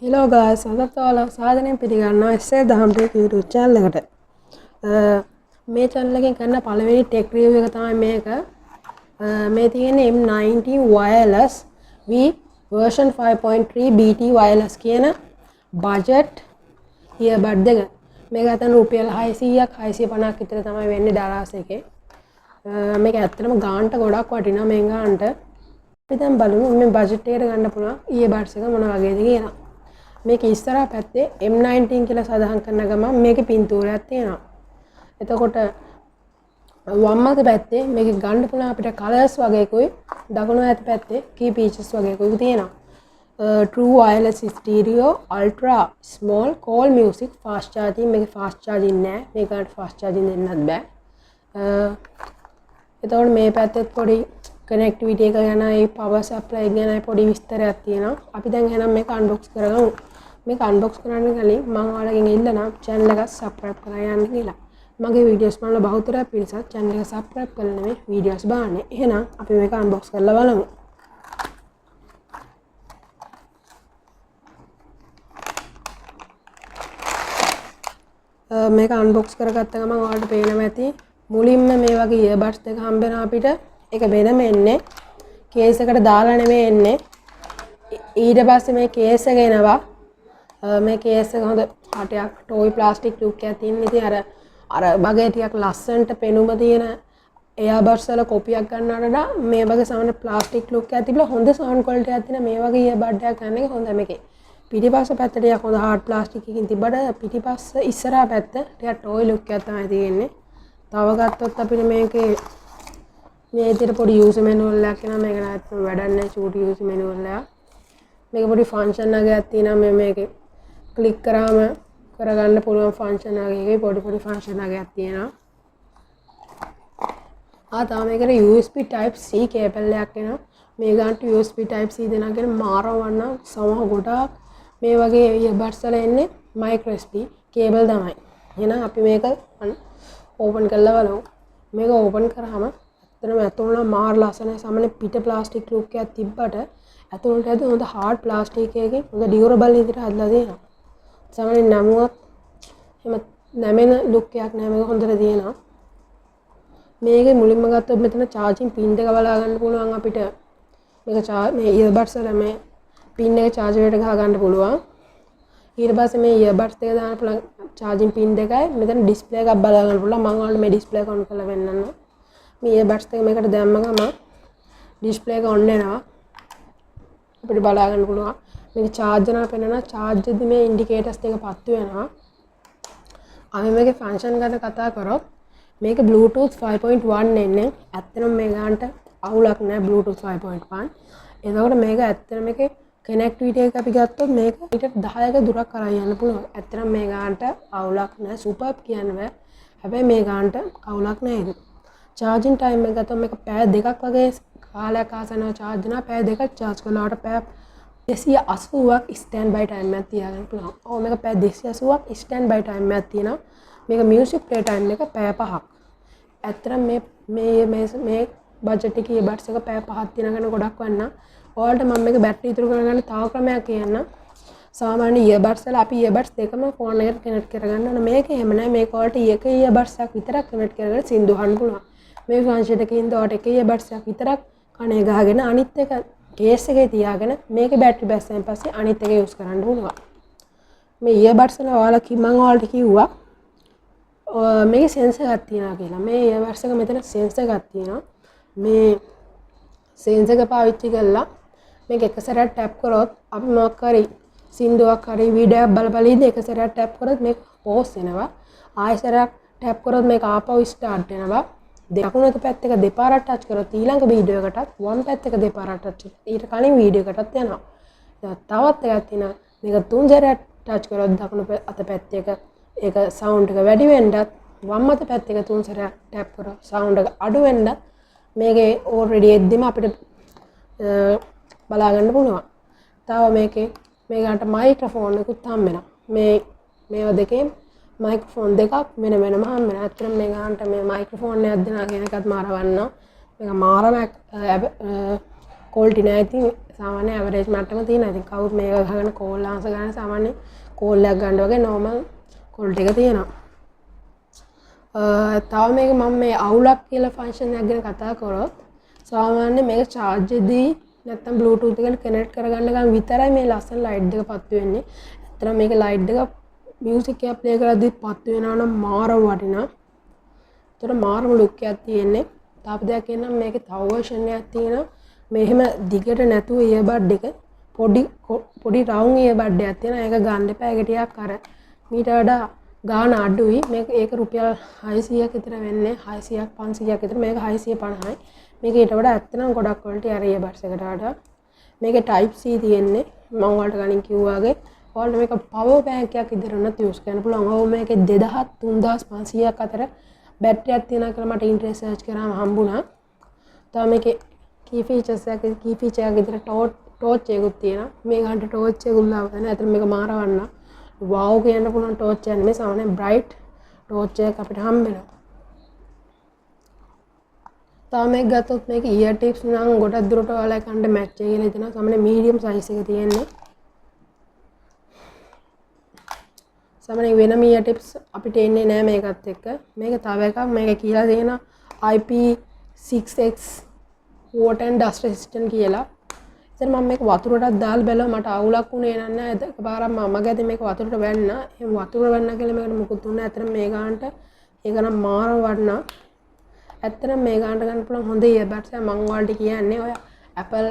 Hello guys, අදත් ඔයාලා සාදනයෙන් පිළිගන්නවා SL දහම් ටෙක් YouTube channel එකට. මේ channel එකෙන් කරන පළවෙනි tech review එක තමයි මේක. මේ තියෙන්නේ M90 wireless V version 5.3 BT wireless කියන budget earbud දෙක. මේක අතන රුපියල් 600ක් 650ක් විතර තමයි වෙන්නේ ඩලාස් එකේ. මේක ඇත්තටම ගානට ගොඩක් වටිනවා මේ ගානට. අපි දැන් බලමු මේ budget එකට ගන්න පුළුවන් earbuds එක මොන වගේද කියලා. මේක ඉස්සරහා පැත්තේ M19 කියලා සඳහන් කරන ගමන් මේකේ පින්තූරයක් තියෙනවා. එතකොට වම් අත පැත්තේ මේක ගන්න පුළුවන් අපිට කලර්ස් වගේකුයි දකුණු අත පැත්තේ key features වගේකුයි තියෙනවා. True wireless stereo ultra small call music fast charging මේක fast charging නෑ. මේකට fast charging දෙන්නත් බෑ. එතකොට මේ පැත්තෙත් පොඩි connectivity එක ගැන ඒ power supply ගැන පොඩි විස්තරයක් තියෙනවා. අපි දැන් එහෙනම් මේක unbox කරගමු. මේක unbox කරන්න කලින් මම ඔයාලගෙන් ඉල්ලනවා channel එක subscribe කරලා යන්න කියලා. මගේ videos බලන බහුතරයක් පිරිසක් channel එක subscribe කරලා නෙමෙයි videos බලන්නේ. එහෙනම් අපි මේක unbox කරලා බලමු. මේක unbox කරගත්ත ගමන් ඔයාලට පේනවා ඇති මුලින්ම මේ වගේ earbuds දෙක හම්බ වෙනවා අපිට. ඒක වෙනම එන්නේ කේස් එකට දාලා නෙමෙයි එන්නේ. ඊට පස්සේ මේ කේස් එක එනවා. මේ කේස් එක හොඳ කටයක් ටෝයි ප්ලාස්ටික් ලුක් එකක් තියෙන. ඉතින් අර බගේ ටිකක් ලස්සනට පෙනුම තියෙන earbuds වල කොපියක් ගන්නවට වඩා මේ වගේ සාමාන්‍ය ප්ලාස්ටික් ලුක් එකක් තිබිලා හොඳ සවුන්ඩ් ක්වොලිටි එකක් තියෙන මේ වගේ earbud එකක් ගන්න එක හොඳයි මේකේ. පිටිපස්ස පැත්ත ටිකක් හොඳ හાર્ඩ් ප්ලාස්ටික් එකකින් තිබ්බට පිටිපස්ස ඉස්සරහා පැත්ත ටිකක් ටෝයි ලුක් එකක් තමයි තියෙන්නේ. තව ගත්තොත් අපිට මේකේ මේ විදිහට පොඩි user manual එකක් එනවා. මේක නැත්නම් වැඩක් නැහැ චූටි user manual එකක්. මේක පොඩි ෆන්ක්ෂන් එකක් තියෙනවා මේකේ ක්ලික් කරාම කරගන්න පුළුවන් ෆන්ක්ෂන් එකේ පොඩි ෆන්ක්ෂන් එකක් තියෙනවා. තව මේකට USB type C cable එකක් එනවා. මේ ගන්නට USB type C දෙනාගෙන මාරව වන්න සමහ ගොඩාක් මේ වගේ earbuds වල එන්නේ micro USB cable තමයි. එහෙනම් අපි මේක ඕපන් කරලා බලමු. මේක ඕපන් කරාම ඇත්තටම ඇතුළේ මාර ලස්සනයි. සාමාන්‍ය පිට ප්ලාස්ටික් ලුක් එකක් තිබ්බට ඇතුළට ඇද හොඳ හાર્ඩ් ප්ලාස්ටික් එකකින් හොඳ ඩියුරබල් විදිහට හදලා තියෙනවා. සාමාන්‍යයෙන් නැමුවත් එහෙම නැමෙන ලුක් එකක් නෑ. මේක හොඳට තියෙනවා. මේකේ මුලින්ම ගත්තොත් මෙතන charging pin එක බලා ගන්න පුළුවන් අපිට. මේක මේ earbuds වල මේ pin එක charger එකට ගහ ගන්න පුළුවන්. ඊට පස්සේ මේ earbuds දෙක දාන්න පුළුවන් charging pin දෙකයි මෙතන display එකක් බලා ගන්න පුළුවන්. මම ඔයාලට මේ display එක on කරලා පෙන්නන්නම්. මේ earbuds දෙක මේකට දැම්ම ගමන් display එක on වෙනවා. අපිට බලා ගන්න පුළුවන්. මේක charge කරනවා පෙන්නනවා. charge දෙදි මේ indicators දෙක පත්තු වෙනවා. අපි මේකේ function ගැන කතා කරොත් මේක Bluetooth 5.1 එන්නේ. ඇත්තටම මේ ගන්නට අවුලක් නැහැ Bluetooth 5.1. එතකොට මේක ඇත්තටම මේකේ connectivity එක අපි ගත්තොත් මේක ඊට 10ක දුරක් කරන් යන්න පුළුවන්. ඇත්තටම මේ ගන්නට අවුලක් නැහැ. superb කියන්න බෑ. හැබැයි මේ ගන්නට අවුලක් නැහැ ඒක. charging time එක ගත්තොත් මේක පැය දෙකක් වගේ කාලයක් ආසනවා charge වෙනවා. පැය දෙකක් charge කළාට පැය 280ක් standby time එකක් තියාගන්න පුළුවන්. ඔව් මේක පැය 280ක් standby time එකක් තියෙනවා. මේක music play time එක පැය 5ක්. ඇත්තටම මේ budget එකේ earbuds එක පැය 5ක් තියනගෙන ගොඩක් වන්න. ඔයාලට මම මේක බැටරි ඉතුරු කරගන්න තව ක්‍රමයක් කියන්න. සාමාන්‍ය earbuds වල අපි earbuds දෙකම phone එකට connect කරගන්න ඕන. මේක එහෙම නෑ. මේක ඔයාලට එක earbuds එකක් විතරක් connect කරගෙන සින්දු අහන්න පුළුවන්. මේ function එකකින් ඔයාලට එක earbuds එකක් විතරක් කනේ ගහගෙන අනිත් එක කේස් එකේ තියාගෙන මේකේ බැටරි බැස්සෙන් පස්සේ අනිත් එක යූස් කරන්න පුළුවන්. මේ earbuds වල ඔයාලා මම ඔයාලට කිව්වා මේකේ sensor එකක් තියෙනවා කියලා. මේ earbuds එක මෙතන sensor එකක් තියෙනවා. මේ sensor එක පාවිච්චි කරලා මේක එක සැරයක් tap කරොත් අපි මොකක් හරි සින්දුවක් හරි වීඩියෝයක් බල ඉඳ එක සැරයක් tap කරොත් මේක pause වෙනවා. ආයෙ සැරයක් tap කරොත් මේක ආපහු start වෙනවා. දකුණු පැත්තක දෙපාරක් ටච් කරොත් ඊළඟ වීඩියෝ එකටත් වම් පැත්තක දෙපාරක් ටච් ඊට කලින් වීඩියෝ එකටත් යනවා. තවත් එකක් තියෙනවා. මේක තුන් සැරයක් ටච් කරොත් දකුණු අත පැත්තක ඒක සවුන්ඩ් එක වැඩි වෙන්නත් වම් අත පැත්තක තුන් සැරයක් ටැප් කරොත් සවුන්ඩ් එක අඩු වෙන්නත් මේකේ already එද්දිම අපිට බලා ගන්න පුළුවන්. තව මේකේ මේකට මයික්‍රොෆෝන් එකකුත් හම්බ වෙනවා. මේවා දෙකේ මයික්‍රොෆෝන් දෙකක් වෙන වෙනම හම්බ වෙනවා. ඇත්තටම මේ ගන්නට මේ මයික්‍රොෆෝන් එකක් දෙනවා කියන එකත් මාරවන්න. මේක මාරම කෝල්ටි නෑ. ඉතින් සාමාන්‍ය ඇවරේජ් මට්ටම තියෙනවා. ඉතින් කවුරුත් මේක ගහගෙන කෝල් ආන්සර් ගන්න සාමාන්‍ය කෝල් එකක් ගන්න වගේ නෝමල් කෝල්ටි එක තියෙනවා. තව මේක මම මේ අවුලක් කියලා ෆන්ක්ෂන් එකක් ගැන කතා කරොත් සාමාන්‍ය මේක charge දී නැත්තම් Bluetooth එකට කනෙක්ට් කරගන්න ගමන් විතරයි මේ ලස්සන ලයිට් එක පත්තු වෙන්නේ. ඇත්තටම මේක ලයිට් එක මියුසික් එක ප්ලේ කරද්දී පත්තු වෙනවා නම් මාර වටිනා. ඒතර මාරම ලුක් එකක් තියෙන්නේ. තාප දෙයක් කියන්නම් මේකේ තව version එකක් තියෙනවා. මෙහෙම දිගට නැතුව earbud එක පොඩි round earbud එකක් තියෙනවා. ඒක ගන්න එපා. ඒක ටිකක් අර මීට වඩා ගාන අඩුයි. මේක ඒක රුපියල් 600ක් විතර වෙන්නේ. 600ක් 500ක් විතර. මේක 650යි. මේක ඊට වඩා ඇත්තටම ගොඩක් quality අර earbuds එකට වඩා. මේකේ type C තියෙන්නේ. මම ඔයාලට කලින් කිව්වා වගේ ඔයාලට මේක power bank එකක් විදිහට උනත් use කරන්න පුළුවන්. ඔව් මේකේ 2000 3500ක් අතර බැටරි එකක් තියෙනවා කියලා මට ඉන්ටර්නෙට් සර්ච් කරාම හම්බුණා. තව මේකේ key features එකක් විදිහට torch එකකුත් තියෙනවා. මේ ගන්න torch එකකුත් ලාවන. ඇත්තට මේක මාර වන්න. wow කියන්න පුළුවන් torch එක නෙමෙයි සාමාන්‍ය bright torch එකක් අපිට හම්බෙනවා. තව මේක ගත්තොත් මේක ear tips නම් ගොඩක් දුරට ඔයාලා කන්න match එක කියලා හිතනවා. සාමාන්‍ය medium size එක තියෙන්නේ. සාමාන්‍ය වෙනම ear tips අපිට එන්නේ නැහැ මේකත් එක්ක. මේක තව එකක් මේක කියලා තියෙනවා IP6X water and dust resistant කියලා. ඉතින් මම මේක වතුරටත් දාලා බැලුවා මට අවුලක් වුණේ නැහැ. එකපාරක් මම ගත්තේ මේක වතුරට වැන්න. ඒ වතුර වැන්න කියලා මේකට මුකුත් දුන්නේ නැහැ. අතන මේ ගානට ඒක නම් මාරම වටනවා. ඇත්තටම මේ ගානට ගන්න පුළුවන් හොඳ earbuds එක මම ඔයාලට කියන්නේ ඔය Apple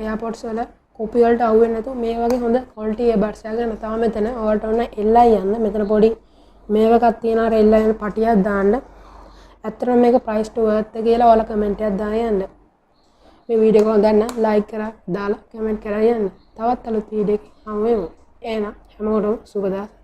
AirPods වල කොපි වලට අහු වෙන්නේ නැතුව මේ වගේ හොඳ quality earbuds එකක් ගන්න. තව මෙතන ඔයාලට ඕන LI යන්න. මෙතන පොඩි මේවකක් තියෙනවා අර LI යන පටියක් දාන්න. ඇත්තටම මේක price to worth කියලා ඔයාලා කමෙන්ට් එකක් දාලා යන්න. මේ වීඩියෝ එක හොඳ නම් ලයික් කරලා දාලා කමෙන්ට් කරලා යන්න. තවත් අලුත් වීඩියෝ එකක් හමු වෙමු. එහෙනම් හැමෝටම සුබ දවසක්.